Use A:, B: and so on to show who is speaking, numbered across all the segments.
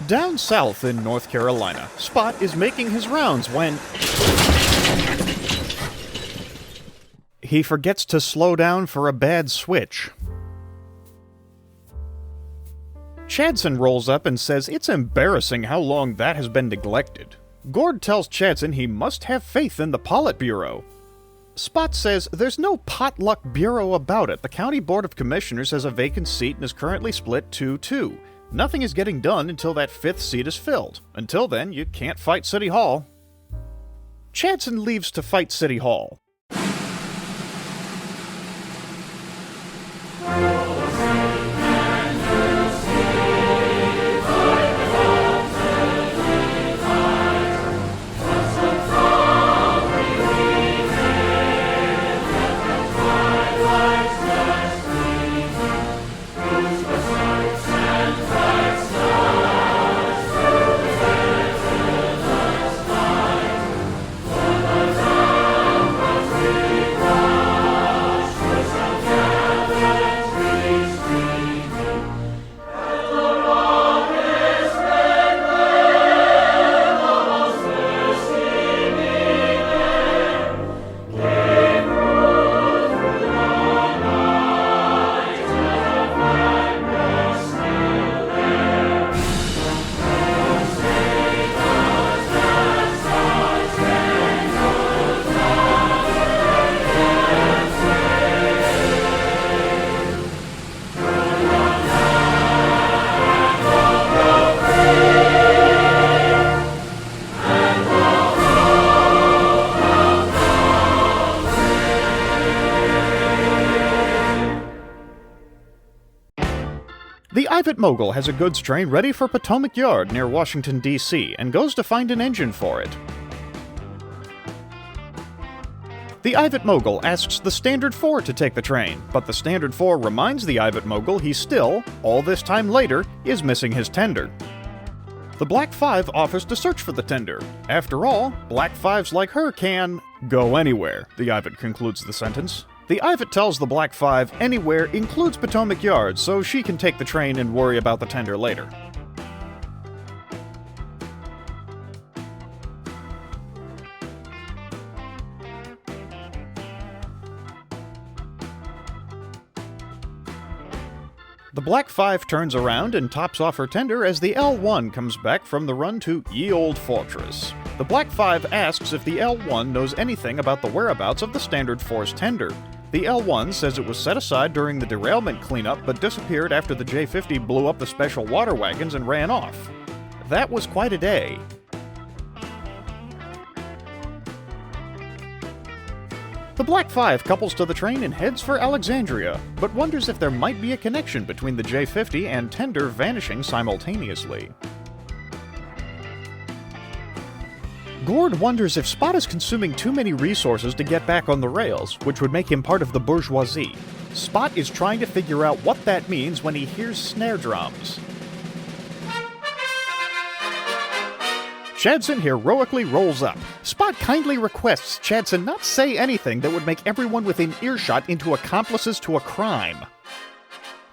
A: Down south in North Carolina, Spot is making his rounds when he forgets to slow down for a bad switch. Chadson rolls up and says it's embarrassing how long that has been neglected. Gord tells Chadson he must have faith in the Politburo. Spot says there's no potluck bureau about it. The County Board of Commissioners has a vacant seat and is currently split 2-2. Nothing is getting done until that 5th seat is filled. Until then, you can't fight City Hall. Chadson leaves to fight City Hall. The Ivat Mogul has a goods train ready for Potomac Yard near Washington, D.C., and goes to find an engine for it. The Ivat Mogul asks the Standard 4 to take the train, but the Standard 4 reminds the Ivat Mogul he still, all this time later, is missing his tender. The Black 5 offers to search for the tender. After all, Black 5s like her can go anywhere, the Ivat concludes the sentence. The Ivat tells the Black 5 anywhere includes Potomac Yard, so she can take the train and worry about the tender later. The Black 5 turns around and tops off her tender as the L1 comes back from the run to Ye Old Fortress. The Black 5 asks if the L1 knows anything about the whereabouts of the Standard 4's tender. The L1 says it was set aside during the derailment cleanup but disappeared after the J-50 blew up the special water wagons and ran off. That was quite a day. The Black 5 couples to the train and heads for Alexandria, but wonders if there might be a connection between the J-50 and tender vanishing simultaneously. Gord wonders if Spot is consuming too many resources to get back on the rails, which would make him part of the bourgeoisie. Spot is trying to figure out what that means when he hears snare drums. Chadson heroically rolls up. Spot kindly requests Chadson not say anything that would make everyone within earshot into accomplices to a crime.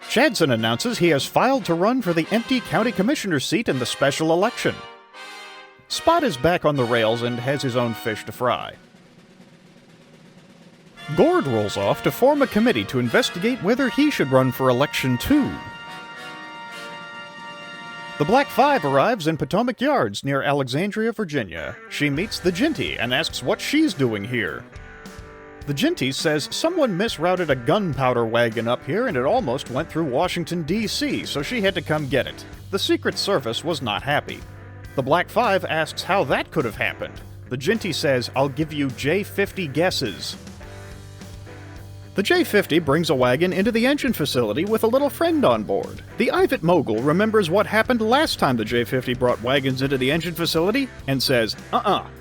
A: Chadson announces he has filed to run for the empty county commissioner seat in the special election. Spot is back on the rails and has his own fish to fry. Gord rolls off to form a committee to investigate whether he should run for election too. The Black 5 arrives in Potomac Yards near Alexandria, Virginia. She meets the Jinty and asks what she's doing here. The Jinty says someone misrouted a gunpowder wagon up here and it almost went through Washington, D.C., so she had to come get it. The Secret Service was not happy. The Black 5 asks how that could have happened. The Jinty says, "I'll give you J-50 guesses." The J-50 brings a wagon into the engine facility with a little friend on board. The Ivat Mogul remembers what happened last time the J-50 brought wagons into the engine facility and says,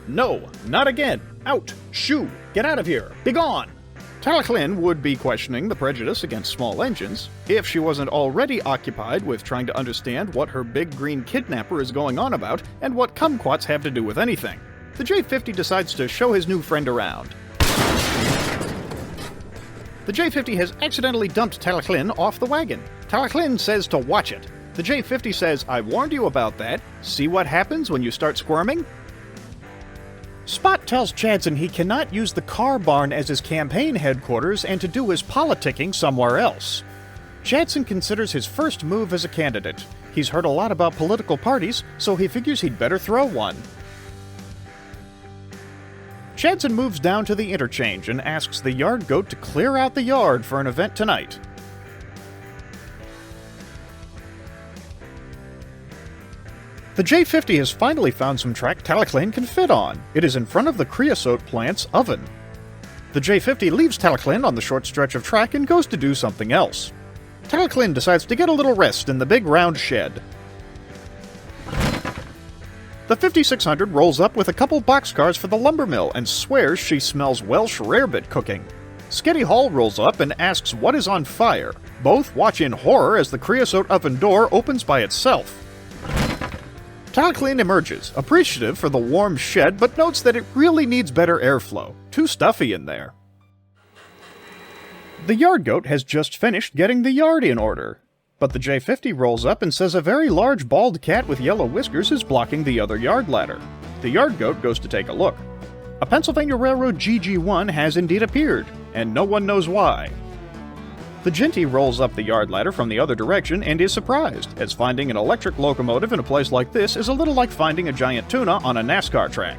A: no, not again, out, shoo, get out of here, be gone. Talchlin would be questioning the prejudice against small engines if she wasn't already occupied with trying to understand what her big green kidnapper is going on about and what kumquats have to do with anything. The J-50 decides to show his new friend around. The J-50 has accidentally dumped Talchlin off the wagon. Talchlin says to watch it. The J-50 says, "I warned you about that. See what happens when you start squirming?" Spot tells Chadson he cannot use the car barn as his campaign headquarters and to do his politicking somewhere else. Chadson considers his first move as a candidate. He's heard a lot about political parties, so he figures he'd better throw one. Chadson moves down to the interchange and asks the yard goat to clear out the yard for an event tonight. The J-50 has finally found some track Talaclane can fit on. It is in front of the creosote plant's oven. The J-50 leaves Talaclane on the short stretch of track and goes to do something else. Talaclane decides to get a little rest in the big round shed. The 5600 rolls up with a couple boxcars for the lumber mill and swears she smells Welsh rarebit cooking. Sketty Hall rolls up and asks what is on fire. Both watch in horror as the creosote oven door opens by itself. Talaclane emerges, appreciative for the warm shed, but notes that it really needs better airflow. Too stuffy in there. The yard goat has just finished getting the yard in order. But the J-50 rolls up and says a very large bald cat with yellow whiskers is blocking the other yard ladder. The yard goat goes to take a look. A Pennsylvania Railroad GG1 has indeed appeared, and no one knows why. The Jinty rolls up the yard ladder from the other direction and is surprised, as finding an electric locomotive in a place like this is a little like finding a giant tuna on a NASCAR track.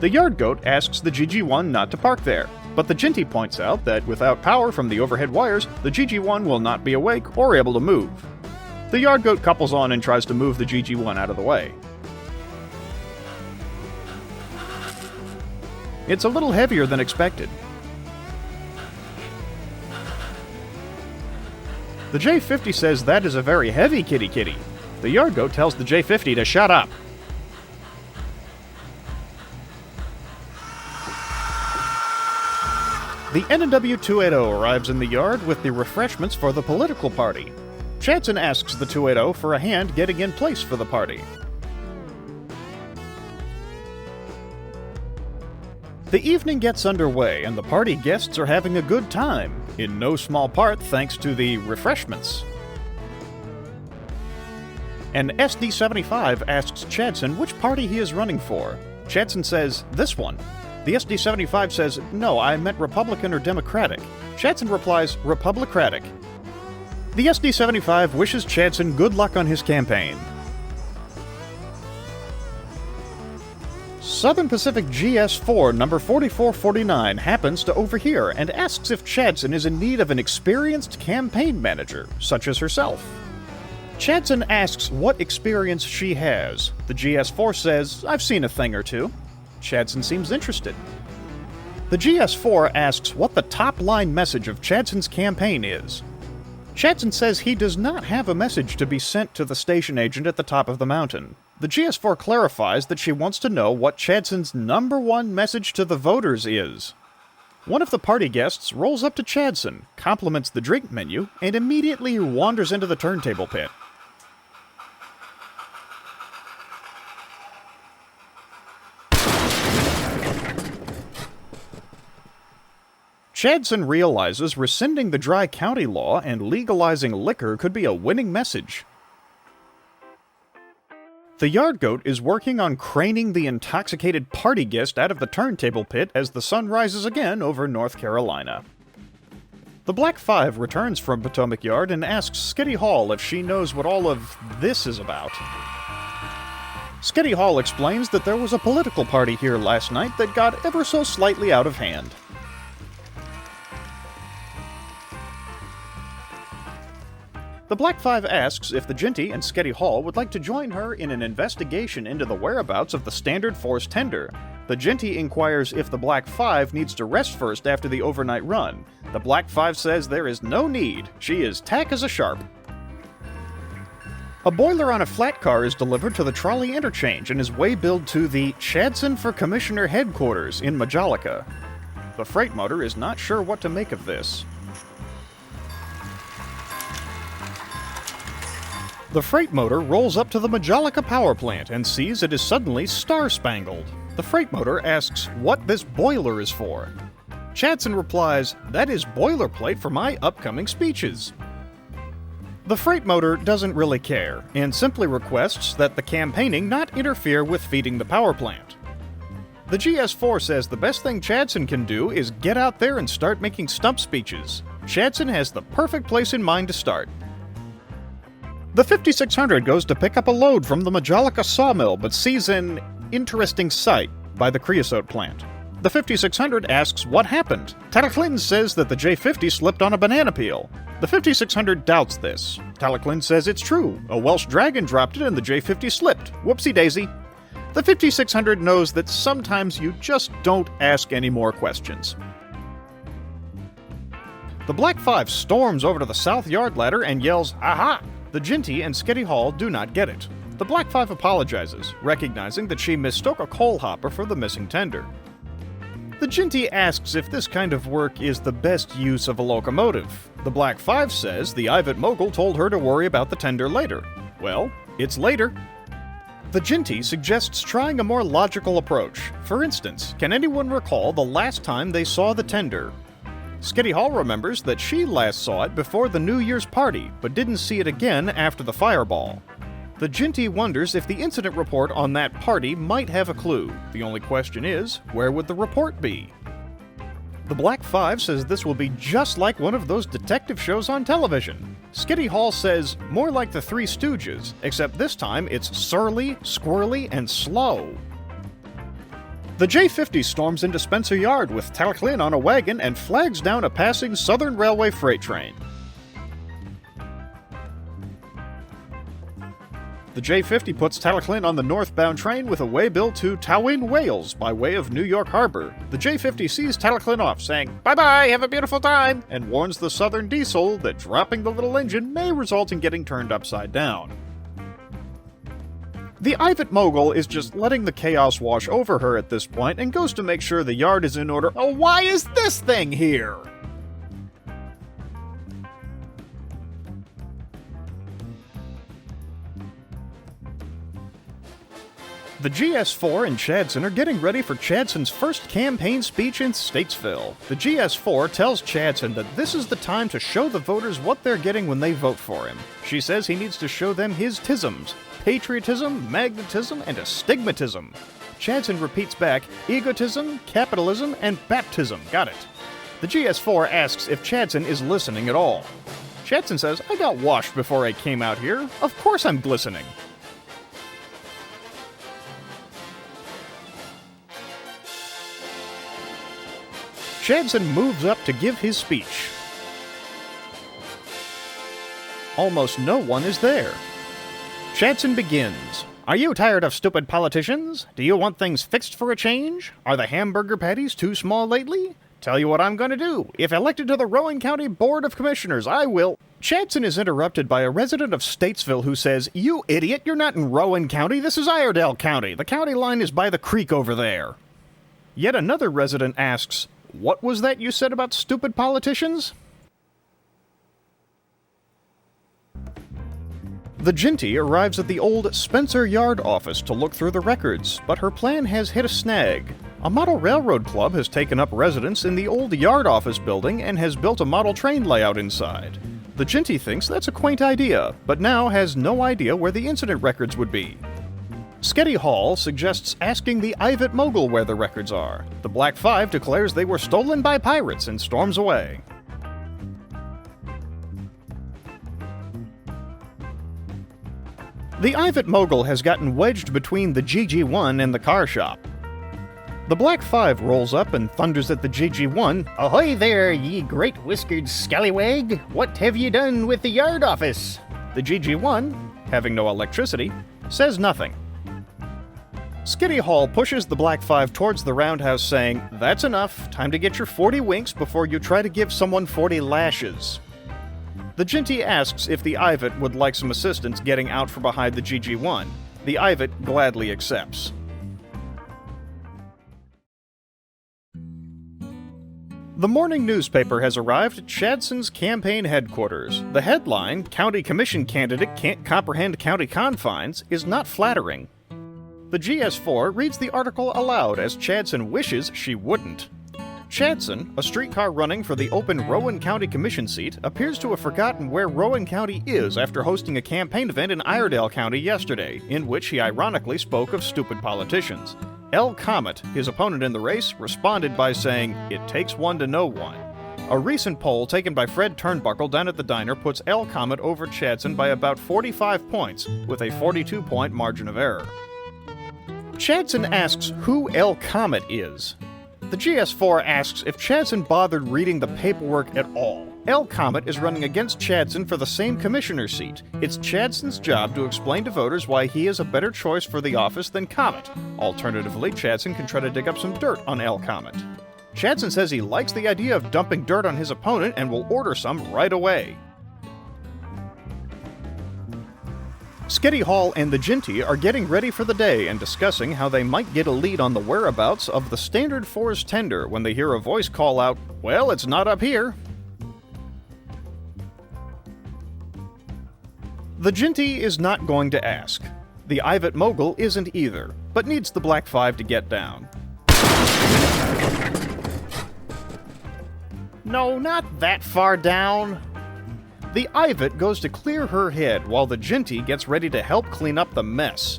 A: The yard goat asks the GG1 not to park there, but the Jinty points out that without power from the overhead wires, the GG1 will not be awake or able to move. The yard goat couples on and tries to move the GG1 out of the way. It's a little heavier than expected. The J-50 says that is a very heavy kitty. The yard goat tells the J-50 to shut up. The NW 280 arrives in the yard with the refreshments for the political party. Chadson asks the 280 for a hand getting in place for the party. The evening gets underway and the party guests are having a good time, in no small part thanks to the refreshments. An SD-75 asks Chadson which party he is running for. Chadson says, "This one." The SD-75 says, "No, I meant Republican or Democratic." Chadson replies, "Republicratic." The SD-75 wishes Chadson good luck on his campaign. Southern Pacific GS4 number 4449 happens to overhear and asks if Chadson is in need of an experienced campaign manager, such as herself. Chadson asks what experience she has. The GS4 says, "I've seen a thing or two." Chadson seems interested. The GS4 asks what the top-line message of Chadson's campaign is. Chadson says he does not have a message to be sent to the station agent at the top of the mountain. The GS4 clarifies that she wants to know what Chadson's #1 message to the voters is. One of the party guests rolls up to Chadson, compliments the drink menu, and immediately wanders into the turntable pit. Chadson realizes rescinding the Dry County law and legalizing liquor could be a winning message. The yard goat is working on craning the intoxicated party guest out of the turntable pit as the sun rises again over North Carolina. The Black Five returns from Potomac Yard and asks Sketty Hall if she knows what all of this is about. Sketty Hall explains that there was a political party here last night that got ever so slightly out of hand. The Black Five asks if the Jinty and Sketty Hall would like to join her in an investigation into the whereabouts of the Standard Force tender. The Jinty inquires if the Black Five needs to rest first after the overnight run. The Black Five says there is no need. She is tack as a sharp. A boiler on a flat car is delivered to the trolley interchange and is way-billed to the Chadson for Commissioner Headquarters in Majolica. The freight motor is not sure what to make of this. The freight motor rolls up to the Majolica power plant and sees it is suddenly star-spangled. The freight motor asks what this boiler is for. Chadson replies, "That is boilerplate for my upcoming speeches." The freight motor doesn't really care, and simply requests that the campaigning not interfere with feeding the power plant. The GS4 says the best thing Chadson can do is get out there and start making stump speeches. Chadson has the perfect place in mind to start. The 5600 goes to pick up a load from the Majolica sawmill, but sees an interesting sight by the creosote plant. The 5600 asks what happened. Talaclin says that the J50 slipped on a banana peel. The 5600 doubts this. Talaclin says it's true. A Welsh dragon dropped it and the J50 slipped. Whoopsie daisy. The 5600 knows that sometimes you just don't ask any more questions. The Black 5 storms over to the south yard ladder and yells, "Aha!" The Jinty and Sketty Hall do not get it. The Black 5 apologizes, recognizing that she mistook a coal hopper for the missing tender. The Jinty asks if this kind of work is the best use of a locomotive. The Black 5 says the Ivat Mogul told her to worry about the tender later. Well, it's later. The Jinty suggests trying a more logical approach. For instance, can anyone recall the last time they saw the tender? Sketty Hall remembers that she last saw it before the New Year's party, but didn't see it again after the fireball. The Jinty wonders if the incident report on that party might have a clue. The only question is, where would the report be? The Black 5 says this will be just like one of those detective shows on television. Sketty Hall says, more like the Three Stooges, except this time it's surly, squirrely, and slow. The J50 storms into Spencer Yard with Talaclin on a wagon and flags down a passing Southern Railway freight train. The J50 puts Talaclin on the northbound train with a waybill to Towin, Wales, by way of New York Harbor. The J50 sees Talaclin off, saying, "Bye-bye, have a beautiful time," and warns the Southern Diesel that dropping the little engine may result in getting turned upside down. The Ivat Mogul is just letting the chaos wash over her at this point and goes to make sure the yard is in order. Oh, why is this thing here? The GS4 and Chadson are getting ready for Chadson's first campaign speech in Statesville. The GS4 tells Chadson that this is the time to show the voters what they're getting when they vote for him. She says he needs to show them his tisms: patriotism, magnetism, and astigmatism. Chadson repeats back, egotism, capitalism, and baptism. Got it. The GS4 asks if Chadson is listening at all. Chadson says, "I got washed before I came out here. Of course I'm glistening." Chadson moves up to give his speech. Almost no one is there. Chadson begins. "Are you tired of stupid politicians? Do you want things fixed for a change? Are the hamburger patties too small lately? Tell you what I'm going to do. If elected to the Rowan County Board of Commissioners, I will..." Chadson is interrupted by a resident of Statesville who says, "You idiot, you're not in Rowan County, this is Iredell County. The county line is by the creek over there." Yet another resident asks, "What was that you said about stupid politicians?" The Jinty arrives at the old Spencer Yard office to look through the records, but her plan has hit a snag. A model railroad club has taken up residence in the old yard office building and has built a model train layout inside. The Jinty thinks that's a quaint idea, but now has no idea where the incident records would be. Sketty Hall suggests asking the Ivat Mogul where the records are. The Black 5 declares they were stolen by pirates and storms away. The Ivat Mogul has gotten wedged between the GG1 and the car shop. The Black 5 rolls up and thunders at the GG1. "Ahoy there, ye great whiskered scallywag! What have ye done with the yard office?" The GG1, having no electricity, says nothing. Sketty Hall pushes the Black 5 towards the roundhouse, saying, "That's enough. Time to get your 40 winks before you try to give someone 40 lashes." The Jinty asks if the Ivat would like some assistance getting out from behind the GG1. The Ivat gladly accepts. The morning newspaper has arrived at Chadson's campaign headquarters. The headline, "County Commission Candidate Can't Comprehend County Confines," is not flattering. The GS4 reads the article aloud as Chadson wishes she wouldn't. Chadson, a streetcar running for the open Rowan County Commission seat, appears to have forgotten where Rowan County is after hosting a campaign event in Iredell County yesterday, in which he ironically spoke of stupid politicians. Comet, his opponent in the race, responded by saying, "It takes one to know one." A recent poll taken by Fred Turnbuckle down at the diner puts Comet over Chadson by about 45 points, with a 42-point margin of error. Chadson asks who Comet is. The GS4 asks if Chadson bothered reading the paperwork at all. Comet is running against Chadson for the same commissioner seat. It's Chadson's job to explain to voters why he is a better choice for the office than Comet. Alternatively, Chadson can try to dig up some dirt on Comet. Chadson says he likes the idea of dumping dirt on his opponent and will order some right away. Sketty Hall and the Jinty are getting ready for the day and discussing how they might get a lead on the whereabouts of the Standard Force tender when they hear a voice call out, "Well, it's not up here." The Jinty is not going to ask. The Ivet Mogul isn't either, but needs the Black Five to get down. No, not that far down. The Ivet goes to clear her head while the Jinty gets ready to help clean up the mess.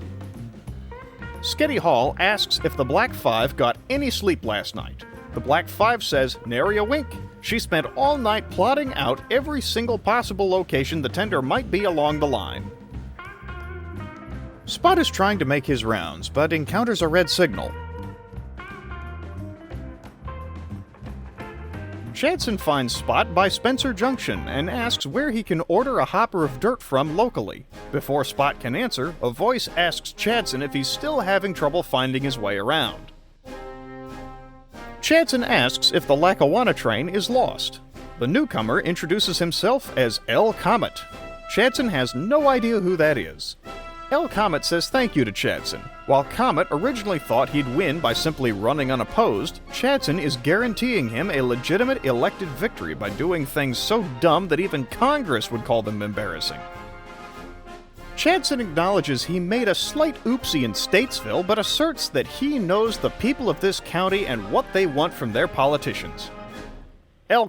A: Sketty Hall asks if the Black Five got any sleep last night. The Black Five says, "Nary a wink." She spent all night plotting out every single possible location the tender might be along the line. Spot is trying to make his rounds, but encounters a red signal. Chadson finds Spot by Spencer Junction and asks where he can order a hopper of dirt from locally. Before Spot can answer, a voice asks Chadson if he's still having trouble finding his way around. Chadson asks if the Lackawanna train is lost. The newcomer introduces himself as Comet. Chadson has no idea who that is. Comet says thank you to Chadson. While Comet originally thought he'd win by simply running unopposed, Chadson is guaranteeing him a legitimate elected victory by doing things so dumb that even Congress would call them embarrassing. Chadson acknowledges he made a slight oopsie in Statesville, but asserts that he knows the people of this county and what they want from their politicians.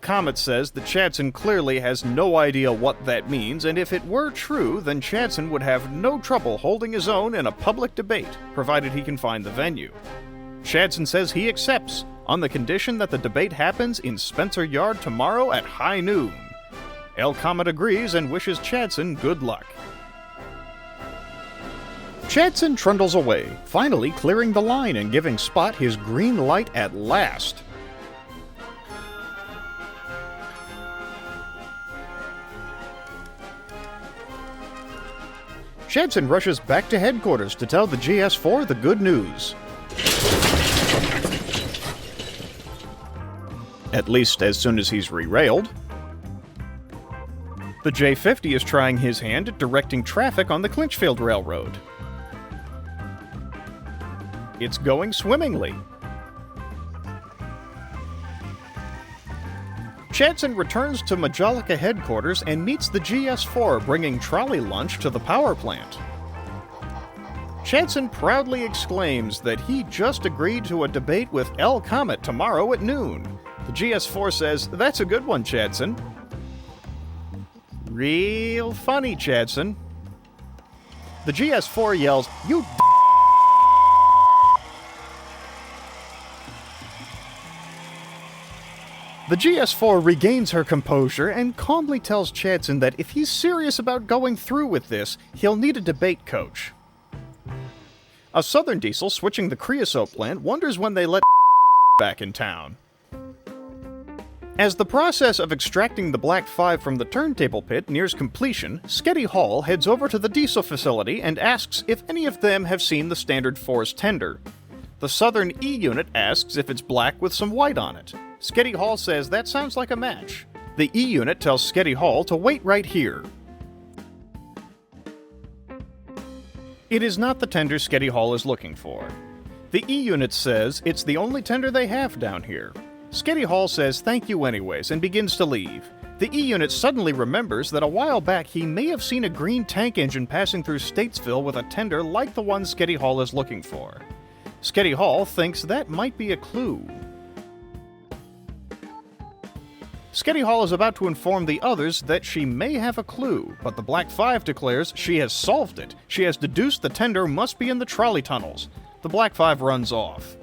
A: Comet says that Chadson clearly has no idea what that means, and if it were true, then Chadson would have no trouble holding his own in a public debate, provided he can find the venue. Chadson says he accepts, on the condition that the debate happens in Spencer Yard tomorrow at high noon. Comet agrees and wishes Chadson good luck. Chadson trundles away, finally clearing the line and giving Spot his green light at last. Chadson rushes back to headquarters to tell the GS4 the good news. At least as soon as he's re-railed. The J50 is trying his hand at directing traffic on the Clinchfield Railroad. It's going swimmingly. Chadson returns to Majolica headquarters and meets the GS4 bringing trolley lunch to the power plant. Chadson proudly exclaims that he just agreed to a debate with Comet tomorrow at noon. The GS4 says, "That's a good one, Chadson." Real funny, Chadson. The GS4 yells, "You The GS4 regains her composure and calmly tells Chadson that if he's serious about going through with this, he'll need a debate coach. A Southern diesel switching the creosote plant wonders when they let back in town. As the process of extracting the Black Five from the turntable pit nears completion, Sketty Hall heads over to the diesel facility and asks if any of them have seen the Standard Force tender. The Southern E unit asks if it's black with some white on it. Sketty Hall says that sounds like a match. The E unit tells Sketty Hall to wait right here. It is not the tender Sketty Hall is looking for. The E unit says it's the only tender they have down here. Sketty Hall says thank you anyways and begins to leave. The E unit suddenly remembers that a while back he may have seen a green tank engine passing through Statesville with a tender like the one Sketty Hall is looking for. Sketty Hall thinks that might be a clue. Sketty Hall is about to inform the others that she may have a clue, but the Black Five declares she has solved it. She has deduced the tender must be in the trolley tunnels. The Black Five runs off.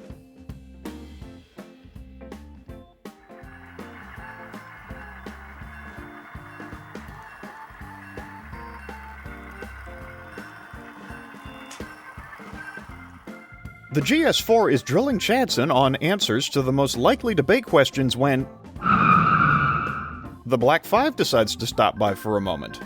A: The GS4 is drilling Chadson on answers to the most likely debate questions when the Black Five decides to stop by for a moment.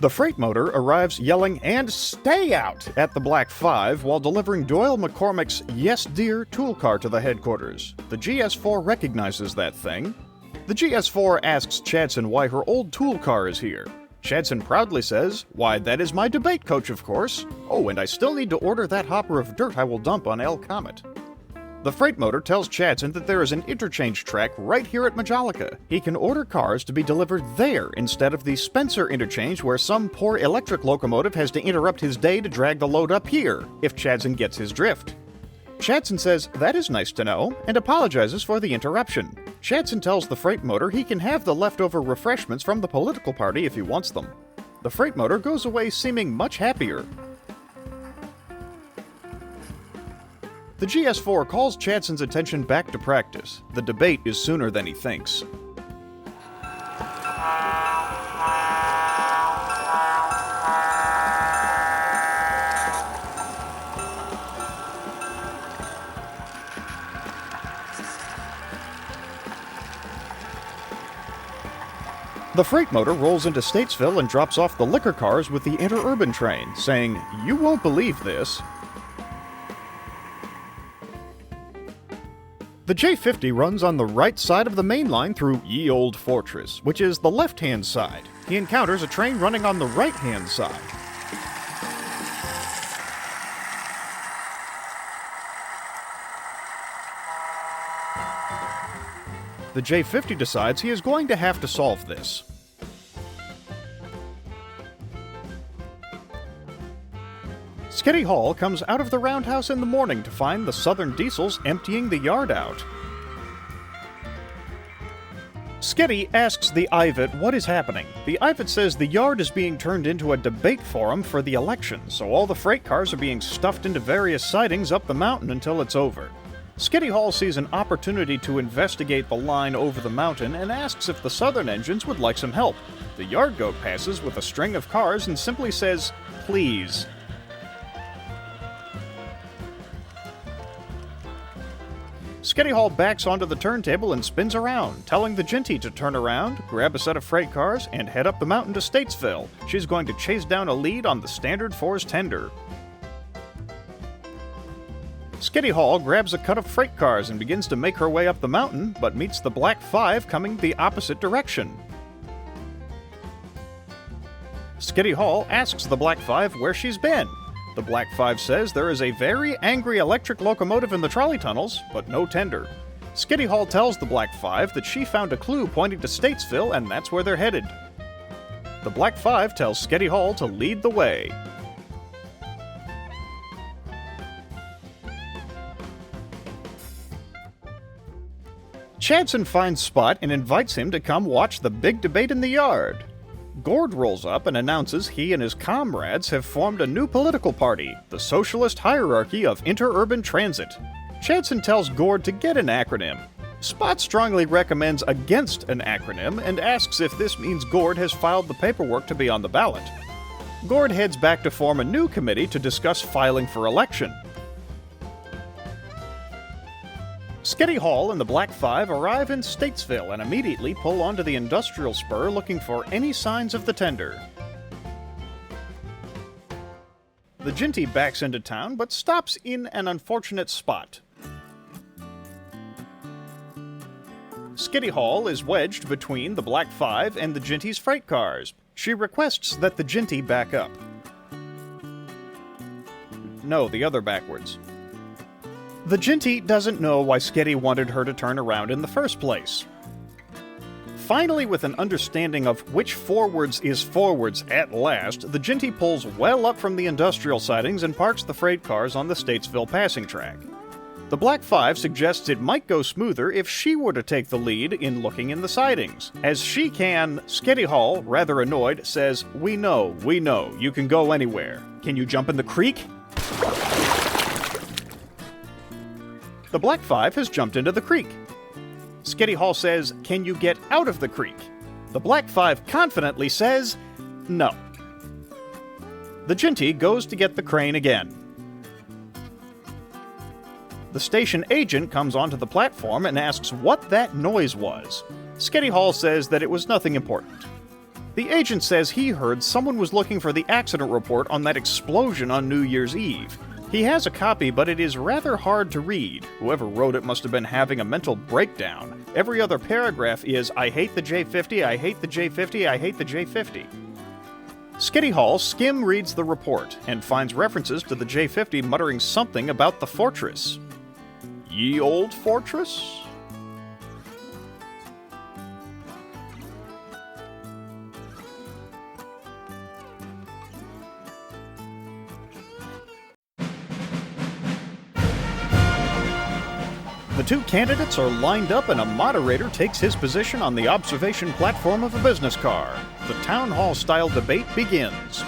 A: The freight motor arrives yelling and "Stay out!" at the Black Five while delivering Doyle McCormick's "Yes Dear" tool car to the headquarters. The GS4 recognizes that thing. The GS4 asks Chadson why her old tool car is here. Chadson proudly says, "Why, that is my debate coach, of course. Oh, and I still need to order that hopper of dirt I will dump on Comet." The freight motor tells Chadson that there is an interchange track right here at Majolica. He can order cars to be delivered there instead of the Spencer interchange where some poor electric locomotive has to interrupt his day to drag the load up here, if Chadson gets his drift. Chadson says that is nice to know, and apologizes for the interruption. Chadson tells the freight motor he can have the leftover refreshments from the political party if he wants them. The freight motor goes away seeming much happier. The GS4 calls Chadson's attention back to practice. The debate is sooner than he thinks. The freight motor rolls into Statesville and drops off the liquor cars with the interurban train, saying, "You won't believe this." The J50 runs on the right side of the main line through Ye Olde Fortress, which is the left-hand side. He encounters a train running on the right-hand side. The J50 decides he is going to have to solve this. Sketty Hall comes out of the roundhouse in the morning to find the Southern Diesels emptying the yard out. Sketty asks the Ivat what is happening. The Ivat says the yard is being turned into a debate forum for the election, so all the freight cars are being stuffed into various sidings up the mountain until it's over. Sketty Hall sees an opportunity to investigate the line over the mountain and asks if the Southern engines would like some help. The yard goat passes with a string of cars and simply says, "Please." Sketty Hall backs onto the turntable and spins around, telling the Jinty to turn around, grab a set of freight cars, and head up the mountain to Statesville. She's going to chase down a lead on the Standard 4's tender. Sketty Hall grabs a cut of freight cars and begins to make her way up the mountain, but meets the Black Five coming the opposite direction. Sketty Hall asks the Black Five where she's been. The Black Five says there is a very angry electric locomotive in the trolley tunnels, but no tender. Sketty Hall tells the Black Five that she found a clue pointing to Statesville and that's where they're headed. The Black Five tells Sketty Hall to lead the way. Chadson finds Spot and invites him to come watch the big debate in the yard. Gord rolls up and announces he and his comrades have formed a new political party, the Socialist Hierarchy of Interurban Transit. Chadson tells Gord to get an acronym. Spot strongly recommends against an acronym and asks if this means Gord has filed the paperwork to be on the ballot. Gord heads back to form a new committee to discuss filing for election. Sketty Hall and the Black Five arrive in Statesville and immediately pull onto the industrial spur looking for any signs of the tender. The Jinty backs into town but stops in an unfortunate spot. Sketty Hall is wedged between the Black Five and the Jinty's freight cars. She requests that the Jinty back up. No, the other backwards. The Jinty doesn't know why Sketty wanted her to turn around in the first place. Finally, with an understanding of which forwards is forwards at last, the Jinty pulls well up from the industrial sidings and parks the freight cars on the Statesville passing track. The Black Five suggests it might go smoother if she were to take the lead in looking in the sidings. As she can, Sketty Hall, rather annoyed, says, we know, you can go anywhere. Can you jump in the creek? The Black Five has jumped into the creek. Sketty Hall says, can you get out of the creek? The Black Five confidently says, no. The Jinty goes to get the crane again. The station agent comes onto the platform and asks what that noise was. Sketty Hall says that it was nothing important. The agent says he heard someone was looking for the accident report on that explosion on New Year's Eve. He has a copy, but it is rather hard to read. Whoever wrote it must have been having a mental breakdown. Every other paragraph is, I hate the J50, I hate the J50, I hate the J50. Sketty Hall skim reads the report and finds references to the J50 muttering something about the fortress. Ye old fortress? The two candidates are lined up and a moderator takes his position on the observation platform of a business car. The town hall-style debate begins.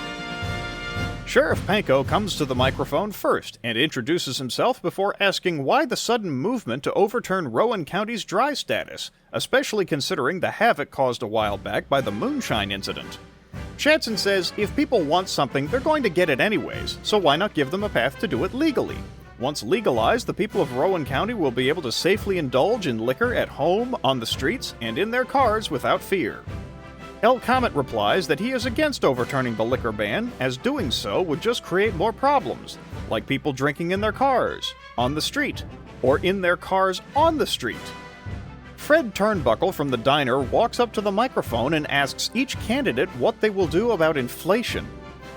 A: Sheriff Panko comes to the microphone first and introduces himself before asking why the sudden movement to overturn Rowan County's dry status, especially considering the havoc caused a while back by the Moonshine incident. Chadson says if people want something, they're going to get it anyways, so why not give them a path to do it legally? Once legalized, the people of Rowan County will be able to safely indulge in liquor at home, on the streets, and in their cars without fear. Comet replies that he is against overturning the liquor ban, as doing so would just create more problems, like people drinking in their cars, on the street, or in their cars on the street. Fred Turnbuckle from the diner walks up to the microphone and asks each candidate what they will do about inflation.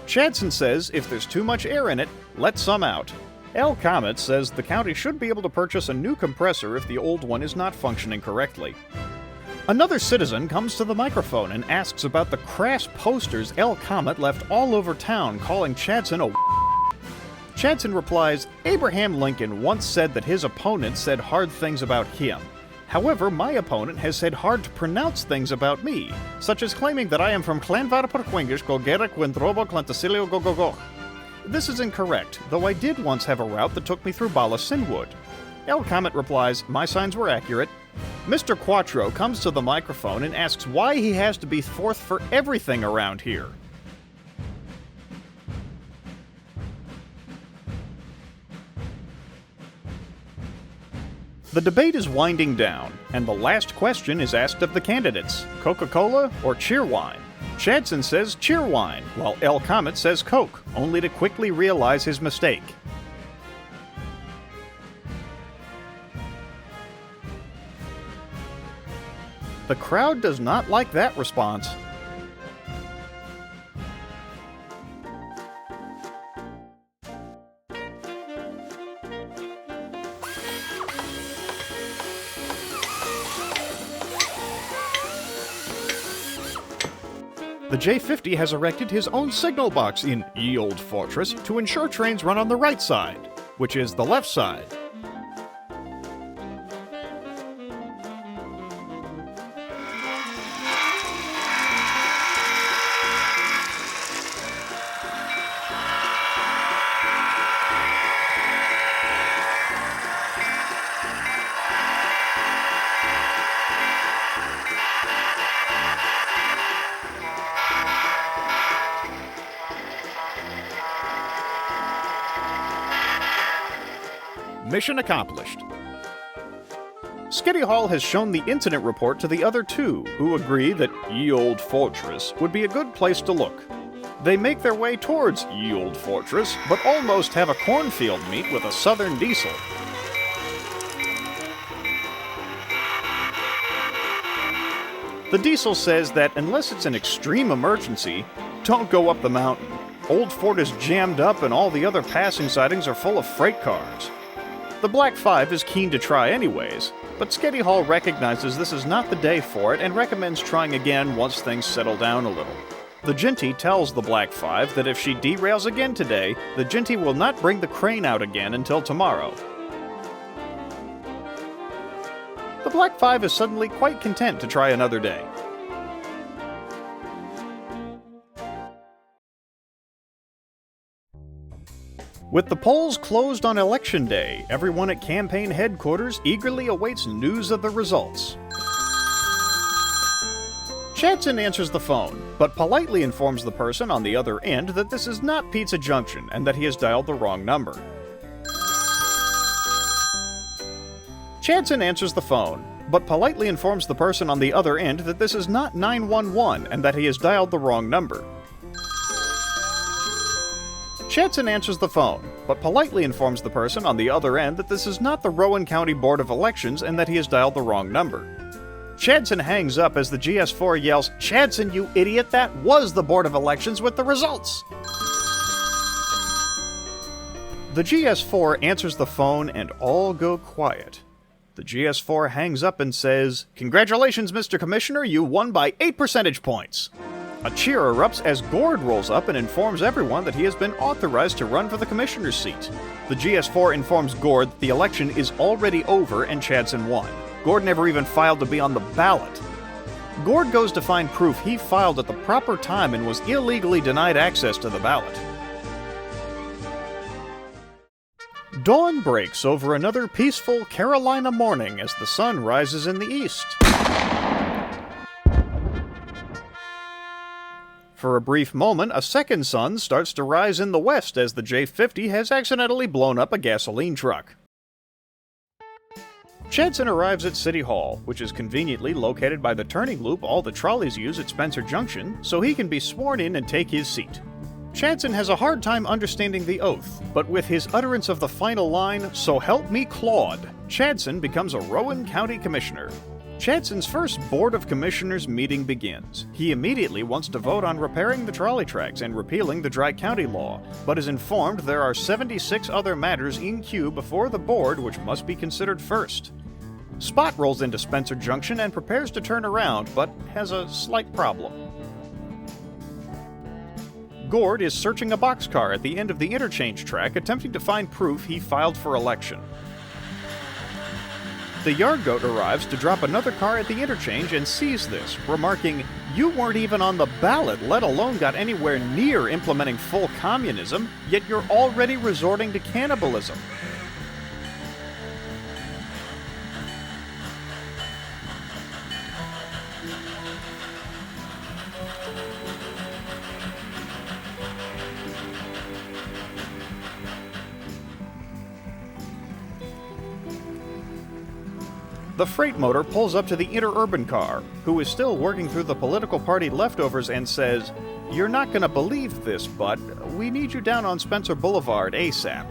A: Chadson says if there's too much air in it, let some out. Comet says the county should be able to purchase a new compressor if the old one is not functioning correctly. Another citizen comes to the microphone and asks about the crass posters Comet left all over town calling Chadson a Chadson replies, Abraham Lincoln once said that his opponent said hard things about him. However, my opponent has said hard to pronounce things about me, such as claiming that I am from Clanvaraporquingish Gogera Quintrobo Clantasilio Gogogo. This is incorrect, though I did once have a route that took me through Bala Sinwood. Comet replies, my signs were accurate. Mr. Quattro comes to the microphone and asks why he has to be fourth for everything around here. The debate is winding down, and the last question is asked of the candidates, Coca-Cola or Cheerwine? Chadson says Cheerwine, while Comet says Coke, only to quickly realize his mistake. The crowd does not like that response. The J50 has erected his own signal box in Ye Old Fortress to ensure trains run on the right side, which is the left side. Mission accomplished. Sketty Hall has shown the incident report to the other two, who agree that Ye Old Fortress would be a good place to look. They make their way towards Ye Old Fortress, but almost have a cornfield meet with a southern diesel. The diesel says that unless it's an extreme emergency, don't go up the mountain. Old Fort is jammed up and all the other passing sidings are full of freight cars. The Black Five is keen to try anyways, but Sketty Hall recognizes this is not the day for it and recommends trying again once things settle down a little. The Jinty tells the Black Five that if she derails again today, the Jinty will not bring the crane out again until tomorrow. Black Five is suddenly quite content to try another day. With the polls closed on Election Day, everyone at campaign headquarters eagerly awaits news of the results. Chadson answers the phone, but politely informs the person on the other end that this is not Pizza Junction and that he has dialed the wrong number. Chadson answers the phone, but politely informs the person on the other end that this is not 911 and that he has dialed the wrong number. Chadson answers the phone, but politely informs the person on the other end that this is not the Rowan County Board of Elections and that he has dialed the wrong number. Chadson hangs up as the GS4 yells, "Chadson, you idiot, that was the Board of Elections with the results!" The GS4 answers the phone and all go quiet. The GS4 hangs up and says, "Congratulations, Mr. Commissioner, you won by 8 percentage points." A cheer erupts as Gord rolls up and informs everyone that he has been authorized to run for the commissioner's seat. The GS4 informs Gord that the election is already over and Chadson won. Gord never even filed to be on the ballot. Gord goes to find proof he filed at the proper time and was illegally denied access to the ballot. Dawn breaks over another peaceful Carolina morning as the sun rises in the east. For a brief moment, a second sun starts to rise in the west as the J-50 has accidentally blown up a gasoline truck. Chadson arrives at City Hall, which is conveniently located by the turning loop all the trolleys use at Spencer Junction, so he can be sworn in and take his seat. Chadson has a hard time understanding the oath, but with his utterance of the final line, "So help me Claude," Chadson becomes a Rowan County Commissioner. Chadson's first Board of Commissioners meeting begins. He immediately wants to vote on repairing the trolley tracks and repealing the Dry County law, but is informed there are 76 other matters in queue before the board which must be considered first. Spot rolls into Spencer Junction and prepares to turn around, but has a slight problem. Gord is searching a boxcar at the end of the interchange track, attempting to find proof he filed for election. The yard goat arrives to drop another car at the interchange and sees this, remarking, "You weren't even on the ballot, let alone got anywhere near implementing full communism, yet you're already resorting to cannibalism." The freight motor pulls up to the interurban car, who is still working through the political party leftovers and says, "You're not gonna believe this, but we need you down on Spencer Boulevard ASAP."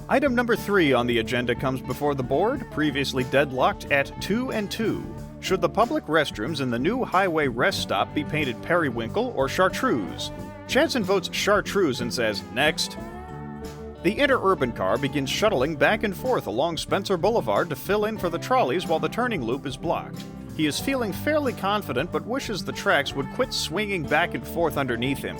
A: Item number 3 on the agenda comes before the board, previously deadlocked at 2 and 2. Should the public restrooms in the new highway rest stop be painted periwinkle or chartreuse? Chadson votes chartreuse and says, "Next." The interurban car begins shuttling back and forth along Spencer Boulevard to fill in for the trolleys while the turning loop is blocked. He is feeling fairly confident but wishes the tracks would quit swinging back and forth underneath him.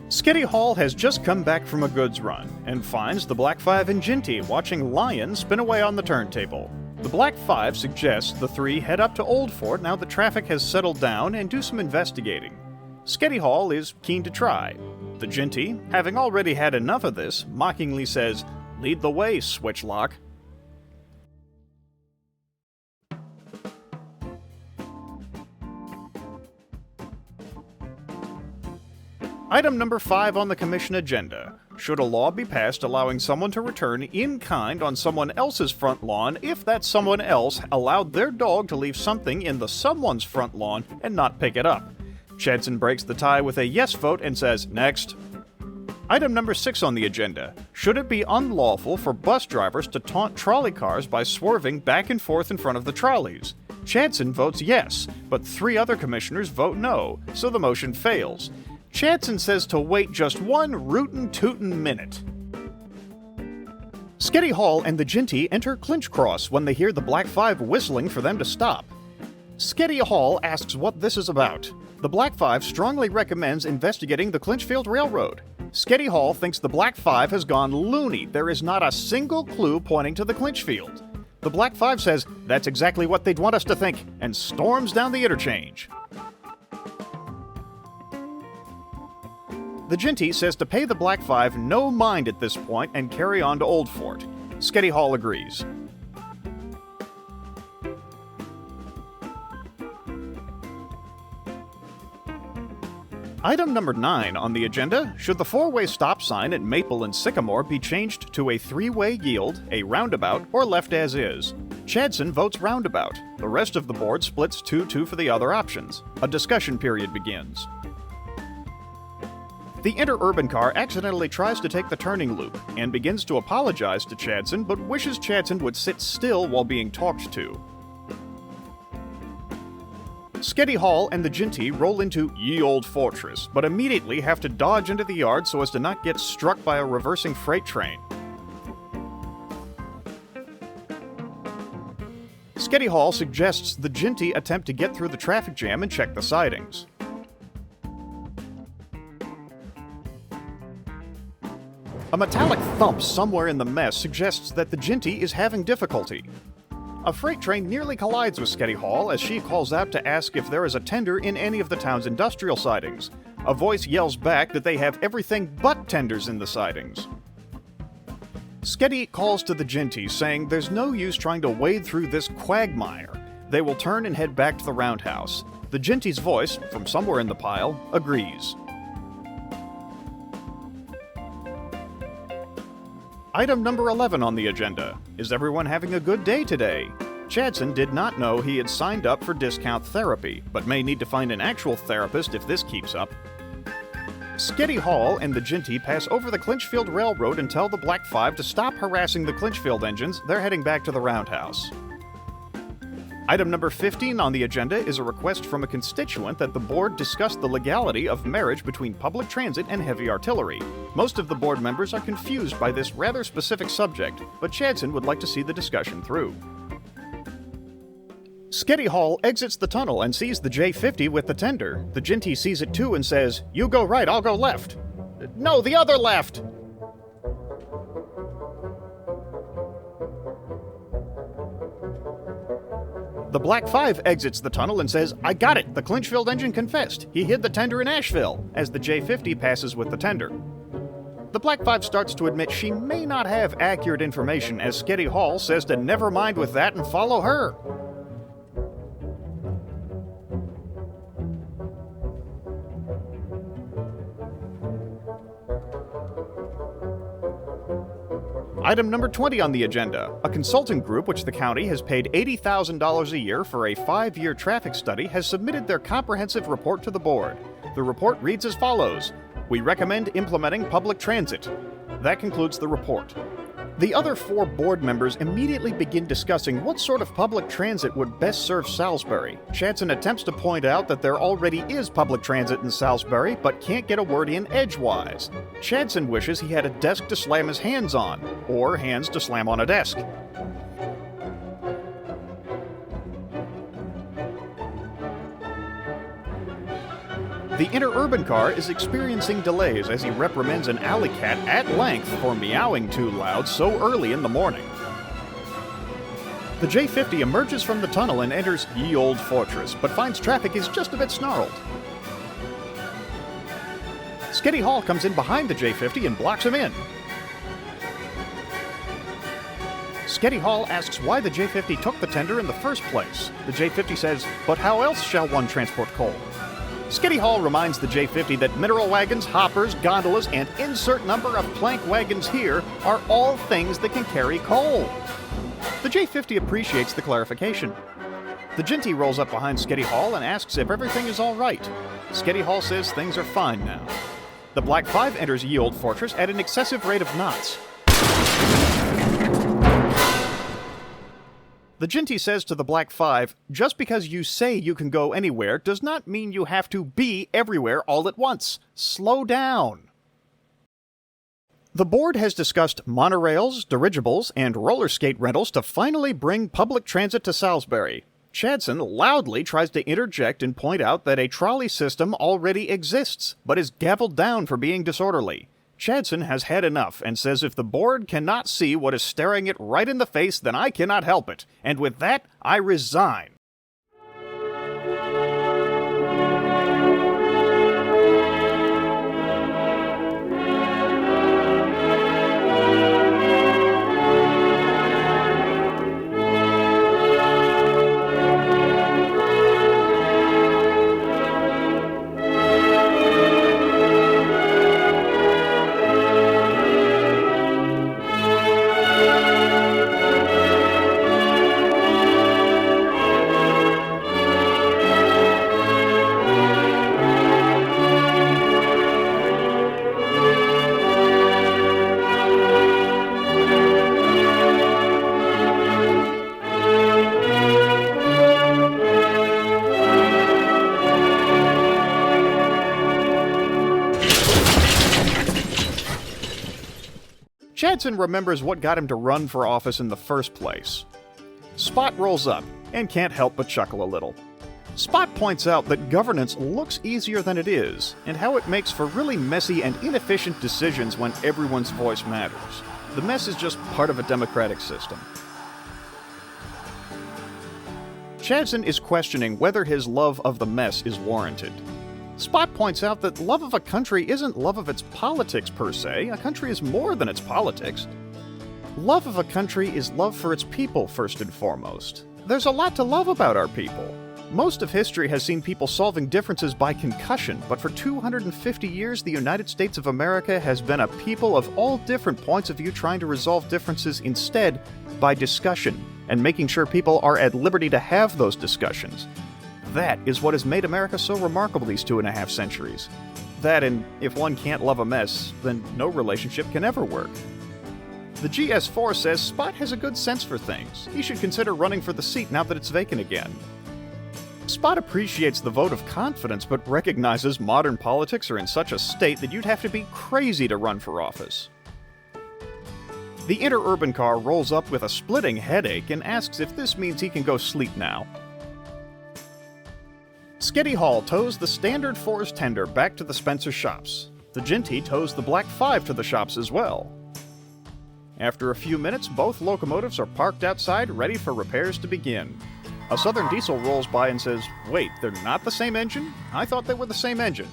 A: Sketty Hall has just come back from a goods run and finds the Black Five and Jinty watching Lion spin away on the turntable. The Black Five suggests the three head up to Old Fort now the traffic has settled down and do some investigating. Sketty Hall is keen to try. The Jinty, having already had enough of this, mockingly says, "Lead the way, Switchlock." Item number 5 on the Commission agenda. Should a law be passed allowing someone to return in kind on someone else's front lawn if that someone else allowed their dog to leave something in the someone's front lawn and not pick it up? Chadson breaks the tie with a yes vote and says, "Next." Item number 6 on the agenda. Should it be unlawful for bus drivers to taunt trolley cars by swerving back and forth in front of the trolleys? Chadson votes yes, but 3 other commissioners vote no, so the motion fails. Chadson says to wait just 1 rootin' minute. Sketty Hall and the Jinty enter Clinch Cross when they hear the Black Five whistling for them to stop. Sketty Hall asks what this is about. The Black Five strongly recommends investigating the Clinchfield Railroad. Sketty Hall thinks the Black Five has gone loony. There is not a single clue pointing to the clinch field. The Black Five says that's exactly what they'd want us to think, and storms down the interchange. The Jinty says to pay the Black Five no mind at this point and carry on to Old Fort. Sketty Hall agrees. Item number 9 on the agenda, should the four-way stop sign at Maple and Sycamore be changed to a three-way yield, a roundabout, or left as is? Chadson votes roundabout. The rest of the board splits 2-2 for the other options. A discussion period begins. The interurban car accidentally tries to take the turning loop and begins to apologize to Chadson, but wishes Chadson would sit still while being talked to. Sketty Hall and the Jinty roll into Ye Old Fortress, but immediately have to dodge into the yard so as to not get struck by a reversing freight train. Sketty Hall suggests the Jinty attempt to get through the traffic jam and check the sidings. A metallic thump somewhere in the mess suggests that the Jinty is having difficulty. A freight train nearly collides with Sketty Hall as she calls out to ask if there is a tender in any of the town's industrial sidings. A voice yells back that they have everything but tenders in the sidings. Sketty calls to the Jinty, saying there's no use trying to wade through this quagmire. They will turn and head back to the roundhouse. The Jinty's voice, from somewhere in the pile, agrees. Item number 11 on the agenda. Is everyone having a good day today? Chadson did not know he had signed up for discount therapy, but may need to find an actual therapist if this keeps up. Sketty Hall and the Jinty pass over the Clinchfield Railroad and tell the Black Five to stop harassing the Clinchfield engines. They're heading back to the roundhouse. Item number 15 on the agenda is a request from a constituent that the board discuss the legality of marriage between public transit and heavy artillery. Most of the board members are confused by this rather specific subject, but Chadson would like to see the discussion through. Sketty Hall exits the tunnel and sees the J-50 with the tender. The Jinty sees it too and says, "You go right, I'll go left." "No, the other left!" The Black Five exits the tunnel and says, "I got it, the Clinchfield engine confessed. He hid the tender in Asheville," as the J-50 passes with the tender. The Black Five starts to admit she may not have accurate information, as Sketty Hall says to never mind with that and follow her. Item number 20 on the agenda. A consulting group which the county has paid $80,000 a year for a 5-year traffic study has submitted their comprehensive report to the board. The report reads as follows. We recommend implementing public transit. That concludes the report. The other 4 board members immediately begin discussing what sort of public transit would best serve Salisbury. Chadson attempts to point out that there already is public transit in Salisbury, but can't get a word in edgewise. Chadson wishes he had a desk to slam his hands on, or hands to slam on a desk. The interurban car is experiencing delays as he reprimands an alley cat at length for meowing too loud so early in the morning. The J-50 emerges from the tunnel and enters Ye Old Fortress, but finds traffic is just a bit snarled. Sketty Hall comes in behind the J-50 and blocks him in. Sketty Hall asks why the J-50 took the tender in the first place. The J-50 says, "But how else shall one transport coal?" Sketty Hall reminds the J-50 that mineral wagons, hoppers, gondolas, and insert number of plank wagons here are all things that can carry coal. The J-50 appreciates the clarification. The Jinty rolls up behind Sketty Hall and asks if everything is all right. Sketty Hall says things are fine now. The Black Five enters Ye Old Fortress at an excessive rate of knots. The Jinty says to the Black Five, just because you say you can go anywhere does not mean you have to be everywhere all at once. Slow down. The board has discussed monorails, dirigibles, and roller skate rentals to finally bring public transit to Salisbury. Chadson loudly tries to interject and point out that a trolley system already exists, but is gavelled down for being disorderly. Chadson has had enough and says if the board cannot see what is staring it right in the face, then I cannot help it. And with that, I resign. Chadson remembers what got him to run for office in the first place. Spot rolls up and can't help but chuckle a little. Spot points out that governance looks easier than it is, and how it makes for really messy and inefficient decisions when everyone's voice matters. The mess is just part of a democratic system. Chadson is questioning whether his love of the mess is warranted. Spot points out that love of a country isn't love of its politics per se. A country is more than its politics. Love of a country is love for its people first and foremost. There's a lot to love about our people. Most of history has seen people solving differences by concussion, but for 250 years the United States of America has been a people of all different points of view trying to resolve differences instead by discussion, and making sure people are at liberty to have those discussions. That is what has made America so remarkable these 2.5 centuries. That, and if one can't love a mess, then no relationship can ever work. The GS4 says Spot has a good sense for things. He should consider running for the seat now that it's vacant again. Spot appreciates the vote of confidence, but recognizes modern politics are in such a state that you'd have to be crazy to run for office. The interurban car rolls up with a splitting headache and asks if this means he can go sleep now. Sketty Hall tows the standard Forest tender back to the Spencer shops. The Jinty tows the Black 5 to the shops as well. After a few minutes, both locomotives are parked outside, ready for repairs to begin. A Southern Diesel rolls by and says, "Wait, they're not the same engine? I thought they were the same engine."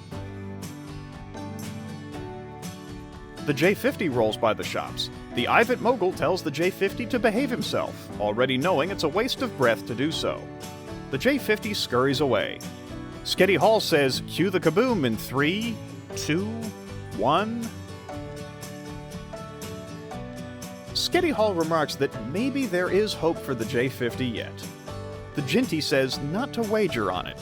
A: The J50 rolls by the shops. The Ivat mogul tells the J50 to behave himself, already knowing it's a waste of breath to do so. The J50 scurries away. Sketty Hall says, "Cue the kaboom in 3, 2, 1. Sketty Hall remarks that maybe there is hope for the J50 yet. The Jinty says not to wager on it.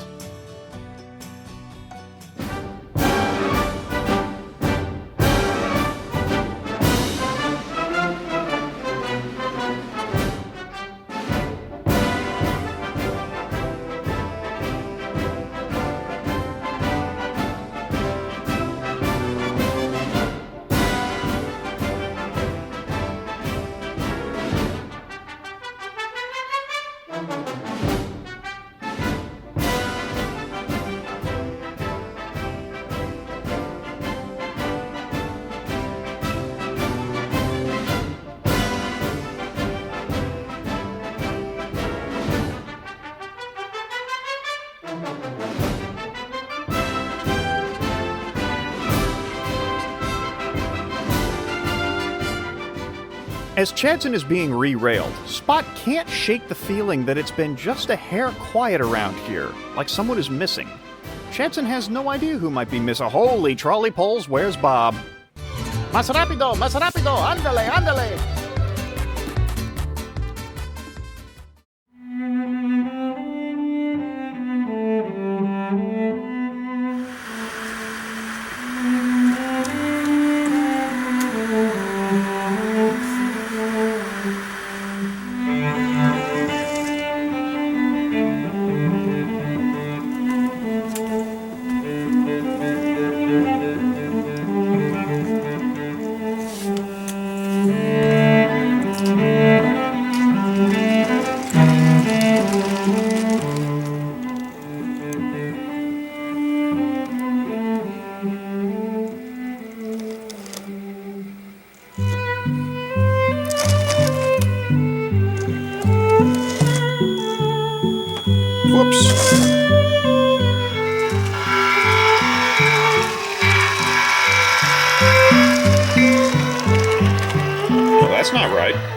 A: As Chadson is being re-railed, Spot can't shake the feeling that it's been just a hair quiet around here, like someone is missing. Chadson has no idea who might be missing. Holy trolley poles, where's Bob? Más rápido, ándale, ándale! That's not right.